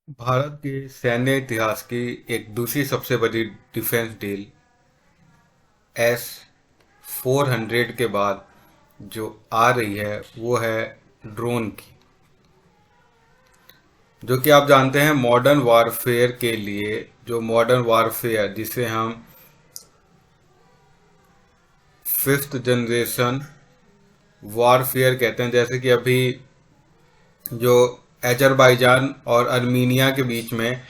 भारत के सैन्य इतिहास की एक दूसरी सबसे बड़ी डिफेंस डील S-400 के बाद जो आ रही है वो है ड्रोन की, जो कि आप जानते हैं मॉडर्न वारफेयर के लिए, जो मॉडर्न वारफेयर जिसे हम फिफ्थ जनरेशन वारफेयर कहते हैं। जैसे कि अभी जो अजरबैजान और अर्मीनिया के बीच में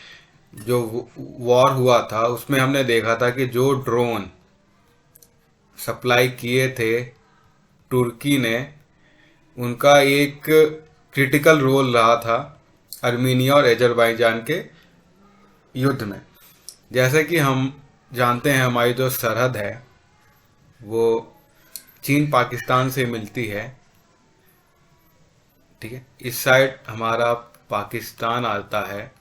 जो वॉर हुआ था उसमें हमने देखा था कि जो ड्रोन सप्लाई किए थे तुर्की ने, उनका एक क्रिटिकल रोल रहा था अर्मीनिया और अजरबैजान के युद्ध में। जैसे कि हम जानते हैं हमारी जो सरहद है वो चीन पाकिस्तान से मिलती है। ठीक है, इस साइड हमारा पाकिस्तान आता है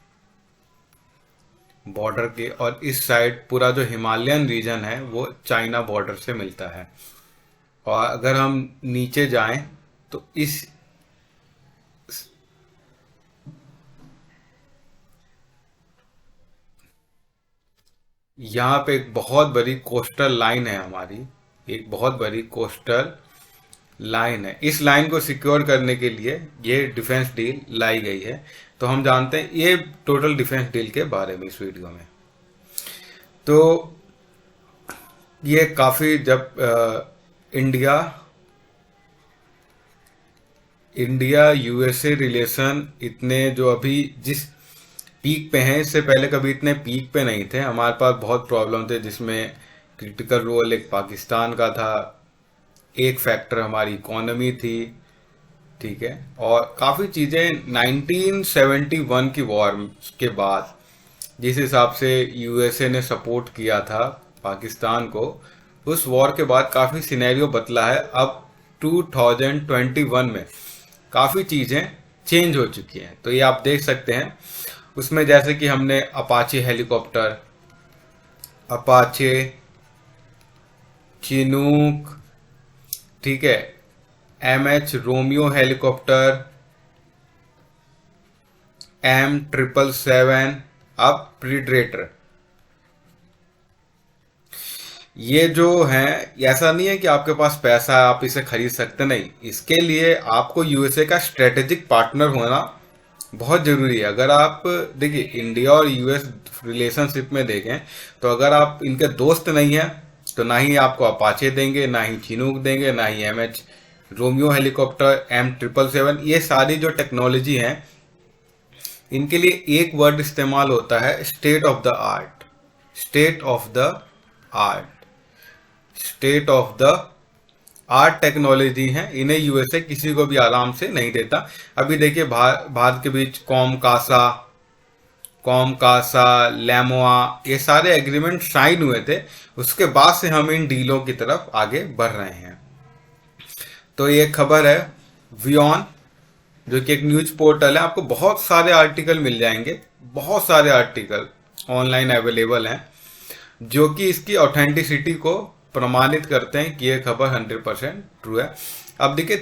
बॉर्डर के, और इस साइड पूरा जो हिमालयन रीजन है वो चाइना बॉर्डर से मिलता है। और अगर हम नीचे जाएं तो इस यहाँ पे एक बहुत बड़ी कोस्टल लाइन है हमारी, एक बहुत बड़ी कोस्टल लाइन है। इस लाइन को सिक्योर करने के लिए ये डिफेंस डील लाई गई है। तो हम जानते हैं ये टोटल डिफेंस डील के बारे में इस वीडियो में। तो ये काफ़ी जब इंडिया इंडिया यूएसए रिलेशन इतने जो अभी जिस पीक पे हैं, इससे पहले कभी इतने पीक पे नहीं थे। हमारे पास बहुत प्रॉब्लम थे, जिसमें क्रिटिकल रोल एक पाकिस्तान का था, एक फैक्टर हमारी इकोनॉमी थी। ठीक है, और काफ़ी चीज़ें 1971 की वॉर के बाद जिस हिसाब से यूएसए ने सपोर्ट किया था पाकिस्तान को, उस वॉर के बाद काफ़ी सिनेरियो बदला है। अब 2021 में काफ़ी चीज़ें चेंज हो चुकी हैं। तो ये आप देख सकते हैं उसमें, जैसे कि हमने अपाचे हेलीकॉप्टर, अपाचे, चिनूक, ठीक है, MH रोमियो हेलीकॉप्टर, M777, अब प्रीडेटर, ये जो है, ऐसा नहीं है कि आपके पास पैसा है आप इसे खरीद सकते, नहीं। इसके लिए आपको यूएसए का स्ट्रेटेजिक पार्टनर होना बहुत जरूरी है। अगर आप देखिए इंडिया और यूएस रिलेशनशिप में देखें, तो अगर आप इनके दोस्त नहीं हैं तो ना ही आपको अपाचे देंगे, ना ही चिनूक देंगे, ना ही MH रोमियो हेलीकॉप्टर, M777, ये सारी जो टेक्नोलॉजी है इनके लिए एक वर्ड इस्तेमाल होता है, state of the art. State of the art, state of the art technology है, इन्हें यूएसए किसी को भी आराम से नहीं देता। अभी देखिए भारत के बीच कॉम कासा, लैमोआ, ये सारे एग्रीमेंट साइन हुए थे। उसके बाद से हम इन डीलों की तरफ आगे बढ़ रहे हैं। तो ये खबर है वियॉन, जो कि एक न्यूज पोर्टल है। आपको बहुत सारे आर्टिकल मिल जाएंगे, बहुत सारे आर्टिकल ऑनलाइन अवेलेबल हैं जो कि इसकी ऑथेंटिसिटी को प्रमाणित करते हैं कि यह खबर 100% ट्रू है। अब देखिए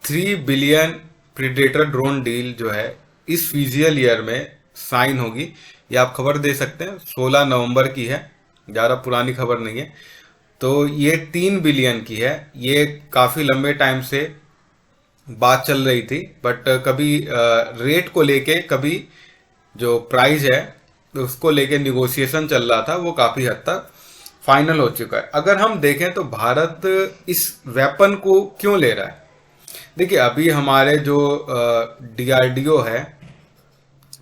3 बिलियन प्रीडेटर ड्रोन डील जो है इस फिजिकल ईयर में साइन होगी। ये आप खबर दे सकते हैं, 16 नवंबर की है, ज़्यादा पुरानी खबर नहीं है। तो ये 3 बिलियन की है। ये काफ़ी लंबे टाइम से बात चल रही थी, बट कभी रेट को लेके, कभी जो प्राइस है उसको लेके निगोशिएशन चल रहा था, वो काफ़ी हद तक फाइनल हो चुका है। अगर हम देखें तो भारत इस वेपन को क्यों ले रहा है, देखिए अभी हमारे जो डीआरडीओ है,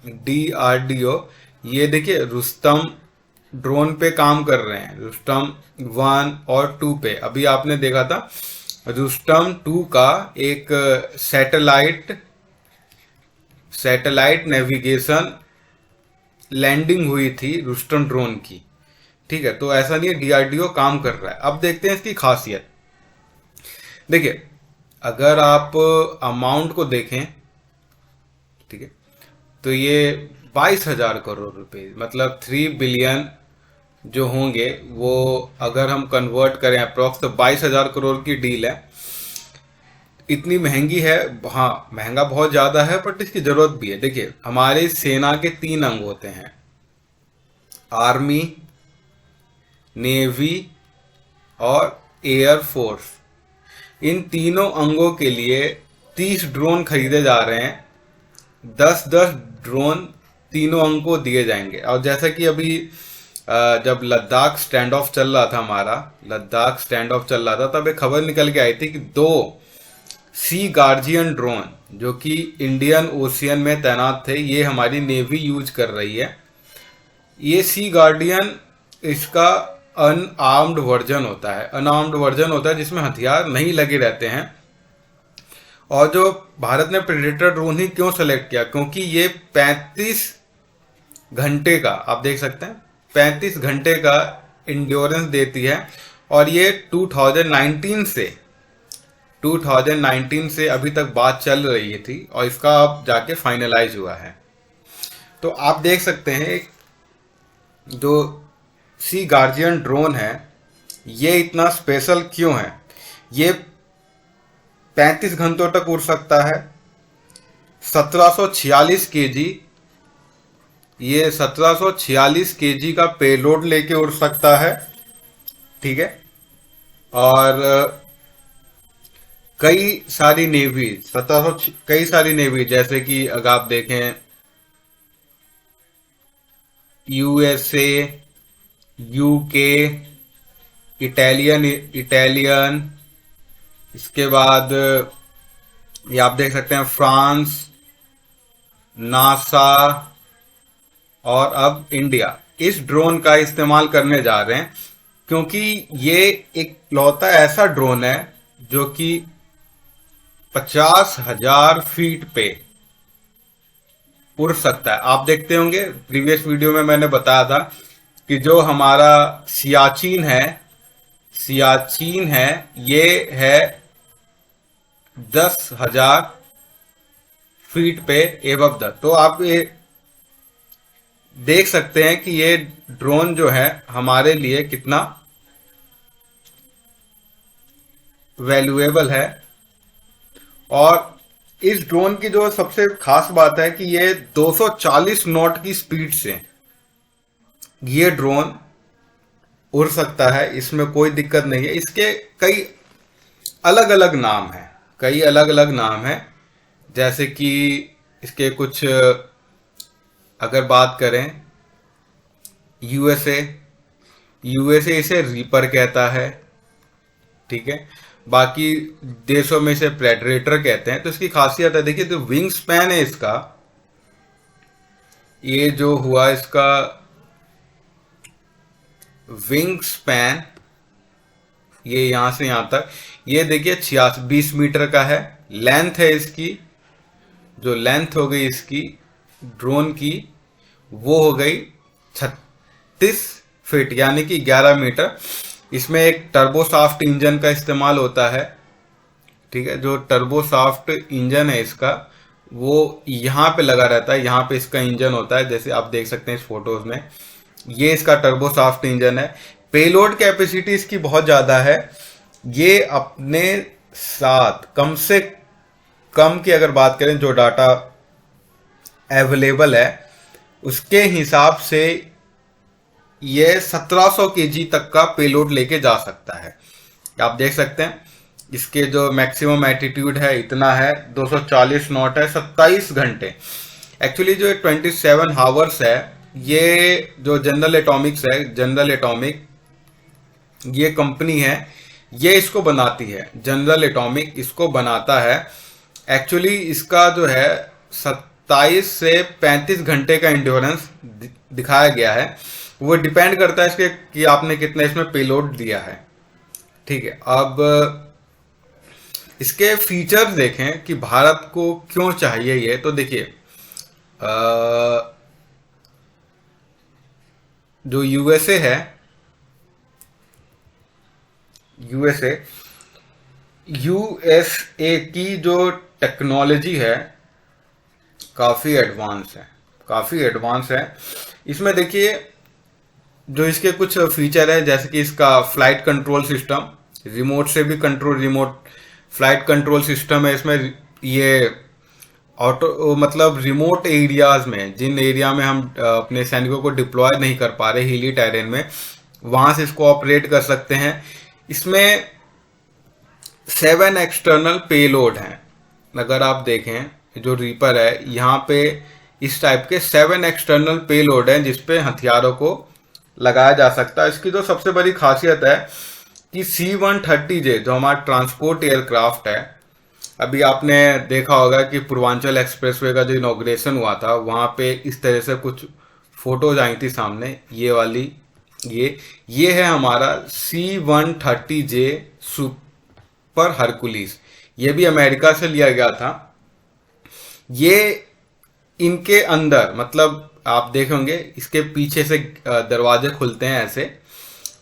डीआरडीओ, ये देखिए रुस्तम ड्रोन पे काम कर रहे हैं, रुस्तम 1 और 2 पे। अभी आपने देखा था रुस्तम 2 का एक सैटेलाइट नेविगेशन लैंडिंग हुई थी रुस्तम ड्रोन की। ठीक है, तो ऐसा नहीं है, डीआरडीओ काम कर रहा है। अब देखते हैं इसकी खासियत। देखिए अगर आप अमाउंट को देखें, ठीक है, तो ये 22,000 करोड़ रुपए, मतलब 3 बिलियन जो होंगे वो अगर हम कन्वर्ट करें अप्रोक्स, तो 22,000 करोड़ की डील है। इतनी महंगी है। हाँ, महंगा बहुत ज्यादा है, बट इसकी जरूरत भी है। देखिए, हमारी सेना के 3 अंग होते हैं, आर्मी, नेवी और एयर फोर्स। इन तीनों अंगों के लिए 30 ड्रोन खरीदे जा रहे हैं। 10-10 ड्रोन तीनों अंग को दिए जाएंगे। और जैसा कि अभी जब लद्दाख स्टैंड ऑफ चल रहा था, हमारा लद्दाख स्टैंड ऑफ चल रहा था, तब एक खबर निकल के आई थी कि 2 सी गार्जियन ड्रोन जो कि इंडियन ओशियन में तैनात थे, ये हमारी नेवी यूज कर रही है। ये सी गार्डियन इसका अनआर्म्ड वर्जन होता है, अनआर्म्ड वर्जन होता है जिसमें हथियार नहीं लगे रहते हैं। और जो भारत ने प्रेडेटर ड्रोन ही क्यों सेलेक्ट किया, क्योंकि ये 35 घंटे का, आप देख सकते हैं 35 घंटे का इंड्योरेंस देती है। और ये 2019 से अभी तक बात चल रही थी और इसका अब जाके फाइनलाइज हुआ है। तो आप देख सकते हैं जो सी गार्जियन ड्रोन है ये इतना स्पेशल क्यों है। ये 35 घंटों तक उड़ सकता है। 1746 केजी, ये 1746 केजी का पेलोड लेके उड़ सकता है, ठीक है। और कई सारी नेवी जैसे कि अगर आप देखें यूएसए, यूके, इटालियन, इसके बाद ये आप देख सकते हैं फ्रांस, नासा और अब इंडिया इस ड्रोन का इस्तेमाल करने जा रहे हैं, क्योंकि ये एक लौता ऐसा ड्रोन है जो कि 50,000 फीट पे उड़ सकता है। आप देखते होंगे प्रीवियस वीडियो में मैंने बताया था कि जो हमारा सियाचिन है ये है 10,000 फीट पे एबव द। तो आप ये देख सकते हैं कि ये ड्रोन जो है हमारे लिए कितना वैल्यूएबल है। और इस ड्रोन की जो सबसे खास बात है कि ये 240 नॉट की स्पीड से ये ड्रोन उड़ सकता है, इसमें कोई दिक्कत नहीं है। इसके कई अलग अलग नाम है, जैसे कि इसके कुछ अगर बात करें यूएसए इसे रीपर कहता है, ठीक है। बाकी देशों में इसे प्रेडेटर कहते हैं। तो इसकी खासियत है, देखिए जो विंग स्पैन है इसका, ये जो हुआ इसका विंग स्पैन, ये यहां से यहां तक, ये देखिए 20 मीटर का है। लेंथ है इसकी, जो लेंथ हो गई इसकी ड्रोन की, वो हो गई 36 फीट यानी कि 11 मीटर। इसमें एक टर्बोसाफ्ट इंजन का इस्तेमाल होता है, ठीक है। जो टर्बोसाफ्ट इंजन है इसका, वो यहाँ पे लगा रहता है, यहाँ पे इसका इंजन होता है, जैसे आप देख सकते हैं इस फोटोज में। ये इसका टर्बोसाफ्ट इंजन है। पेलोड कैपेसिटी इसकी बहुत ज्यादा है। ये अपने साथ कम से कम की अगर बात करें, जो डाटा अवेलेबल है उसके हिसाब से ये 1700 केजी तक का पेलोड लेके जा सकता है। आप देख सकते हैं इसके जो मैक्सिमम एटीट्यूड है इतना है, 240 नॉट है, 27 घंटे। एक्चुअली जो 27 हावर्स है, ये जो जनरल एटॉमिक ये कंपनी है, ये इसको बनाती है। जनरल एटॉमिक इसको बनाता है। एक्चुअली इसका जो है 27 से 35 घंटे का इंड्योरेंस दिखाया गया है। वो डिपेंड करता है इसके कि आपने कितना इसमें पेलोड दिया है, ठीक है। अब इसके फीचर्स देखें कि भारत को क्यों चाहिए ये, तो देखिए जो यूएसए की जो टेक्नोलॉजी है काफी एडवांस है। इसमें देखिए जो इसके कुछ फीचर है, जैसे कि इसका फ्लाइट कंट्रोल सिस्टम, रिमोट से भी control, remote flight control system है इसमें। ये ऑटो मतलब रिमोट एरियाज में, जिन एरिया में हम अपने सैनिकों को डिप्लॉय नहीं कर पा रहे हिली टेरेन में, वहां से इसको ऑपरेट कर सकते हैं। इसमें 7 एक्सटर्नल पेलोड हैं। अगर आप देखें जो रीपर है यहाँ पे इस टाइप के 7 एक्सटर्नल पेलोड हैं जिसपे हथियारों को लगाया जा सकता है। इसकी जो सबसे बड़ी खासियत है कि C-130J जो हमारा ट्रांसपोर्ट एयरक्राफ्ट है, अभी आपने देखा होगा कि पूर्वांचल एक्सप्रेसवे का जो इनॉग्रेशन हुआ था वहां पे इस तरह से कुछ फोटोज आई थी सामने, ये वाली, ये है हमारा C-130J सुपर हरकुलिस। ये भी अमेरिका से लिया गया था। ये इनके अंदर मतलब आप देखेंगे इसके पीछे से दरवाजे खुलते हैं ऐसे,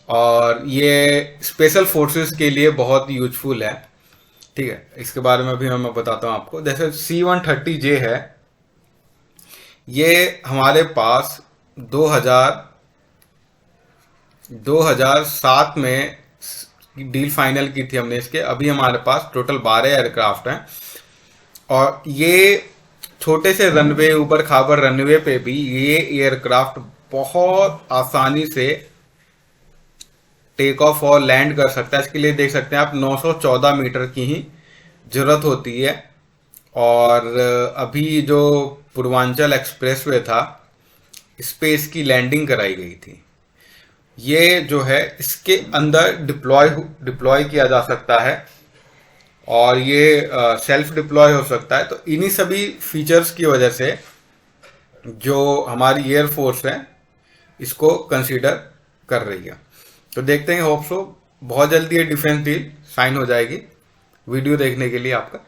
और ये स्पेशल फोर्सेस के लिए बहुत यूजफुल है। ठीक है, इसके बारे में भी मैं बताता हूं आपको। जैसे C-130J है, ये हमारे पास 2007 में डील फाइनल की थी हमने इसके। अभी हमारे पास टोटल 12 एयरक्राफ्ट हैं, और ये छोटे से रनवे, ऊपर खाबर रनवे पे भी ये एयरक्राफ्ट बहुत आसानी से टेक ऑफ और लैंड कर सकता है। इसके लिए देख सकते हैं आप 914 मीटर की ही जरूरत होती है। और अभी जो पूर्वांचल एक्सप्रेसवे था इस पे इसकी लैंडिंग कराई गई थी। ये जो है इसके अंदर डिप्लॉय किया जा सकता है, और ये सेल्फ डिप्लॉय हो सकता है। तो इन्हीं सभी फीचर्स की वजह से जो हमारी एयरफोर्स है इसको कंसीडर कर रही है। तो देखते हैं, होप सो बहुत जल्दी ये डिफेंस डील साइन हो जाएगी। वीडियो देखने के लिए आपका